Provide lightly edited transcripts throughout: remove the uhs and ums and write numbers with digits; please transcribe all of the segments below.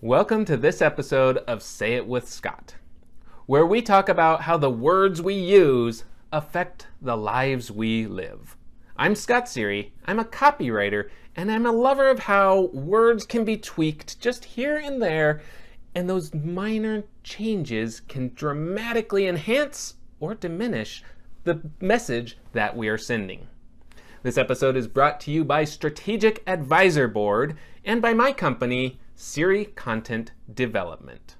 Welcome to this episode of Say It with Scott, where we talk about how the words we use affect the lives we live. I'm Scott Sery, I'm a copywriter, and I'm a lover of how words can be tweaked just here and there, and those minor changes can dramatically enhance or diminish the message that we are sending. This episode is brought to you by Strategic Advisor Board and by my company, Sery Content Development.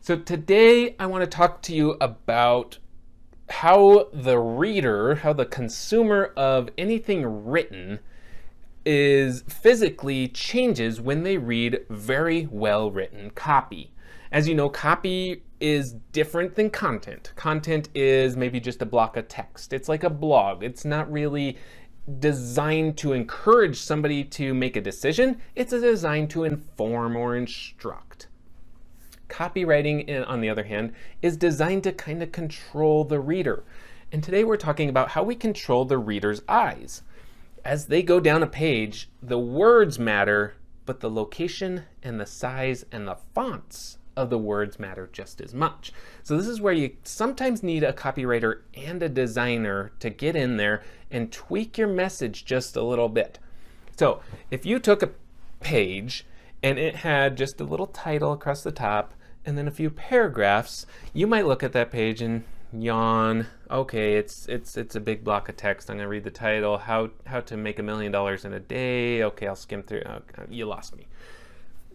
So today I want to talk to you about how the reader, how the consumer of anything written is physically changes when they read very well written copy. As you know, copy is different than content. Content is maybe just a block of text. It's like a blog. It's not really designed to encourage somebody to make a decision. It's designed to inform or instruct. Copywriting, on the other hand, is designed to kind of control the reader. And today we're talking about how we control the reader's eyes. As they go down a page, the words matter, but the location and the size and the fonts of the words matter just as much. So this is where you sometimes need a copywriter and a designer to get in there and tweak your message just a little bit. So if you took a page and it had just a little title across the top and then a few paragraphs, you might look at that page and yawn. Okay, it's a big block of text. I'm gonna read the title, how to make $1 million in a day. Okay, I'll skim through. You lost me.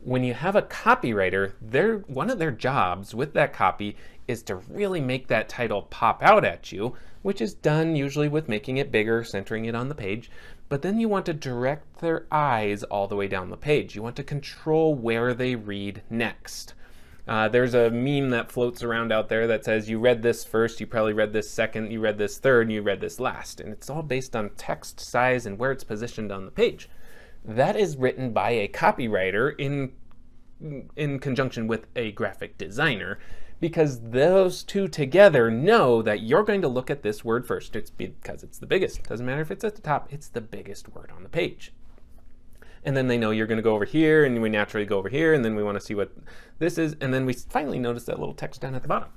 When you have a copywriter, one of their jobs with that copy is to really make that title pop out at you, which is done usually with making it bigger, centering it on the page. But then you want to direct their eyes all the way down the page. You want to control where they read next. There's a meme that floats around out there that says you read this first, you probably read this second, you read this third, and you read this last. And it's all based on text size and where it's positioned on the page. That is written by a copywriter in conjunction with a graphic designer, because those two together know that you're going to look at this word first. It's because it's the biggest. Doesn't matter if it's at the top, it's the biggest word on the page. And then they know you're going to go over here, and we naturally go over here, and then we want to see what this is, and then we finally notice that little text down at the bottom.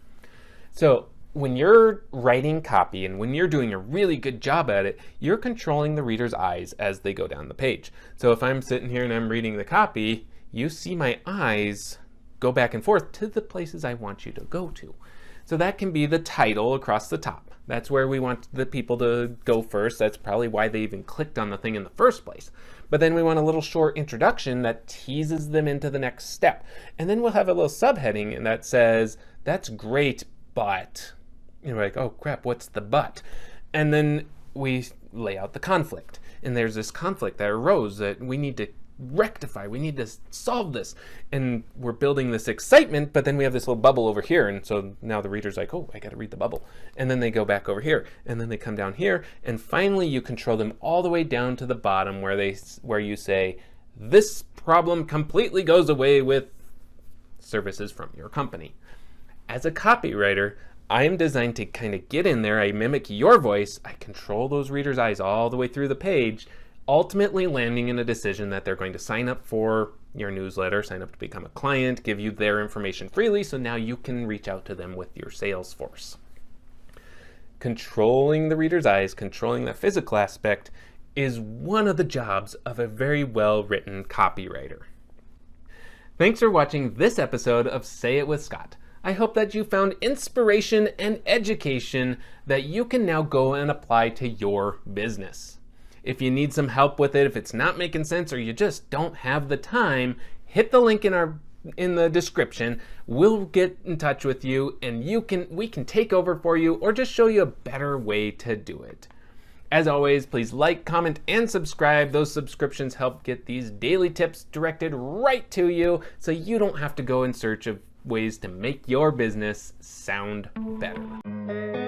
So when you're writing copy and when you're doing a really good job at it, you're controlling the reader's eyes as they go down the page. So if I'm sitting here and I'm reading the copy, you see my eyes go back and forth to the places I want you to go to. So that can be the title across the top. That's where we want the people to go first. That's probably why they even clicked on the thing in the first place. But then we want a little short introduction that teases them into the next step. And then we'll have a little subheading and that says, that's great, but, you're like, oh crap, what's the but? And then we lay out the conflict. And there's this conflict that arose that we need to rectify. We need to solve this. And we're building this excitement, but then we have this little bubble over here. And so now the reader's like, oh, I got to read the bubble. And then they go back over here. And then they come down here. And finally, you control them all the way down to the bottom where you say, this problem completely goes away with services from your company. As a copywriter, I am designed to kind of get in there. I mimic your voice. I control those readers' eyes all the way through the page, ultimately landing in a decision that they're going to sign up for your newsletter, sign up to become a client, give you their information freely, so now you can reach out to them with your sales force. Controlling the reader's eyes, controlling that physical aspect, is one of the jobs of a very well-written copywriter. Thanks for watching this episode of Say It with Scott. I hope that you found inspiration and education that you can now go and apply to your business. If you need some help with it, if it's not making sense or you just don't have the time, hit the link in the description. We'll get in touch with you and we can take over for you or just show you a better way to do it. As always, please like, comment, and subscribe. Those subscriptions help get these daily tips directed right to you so you don't have to go in search of ways to make your business sound better.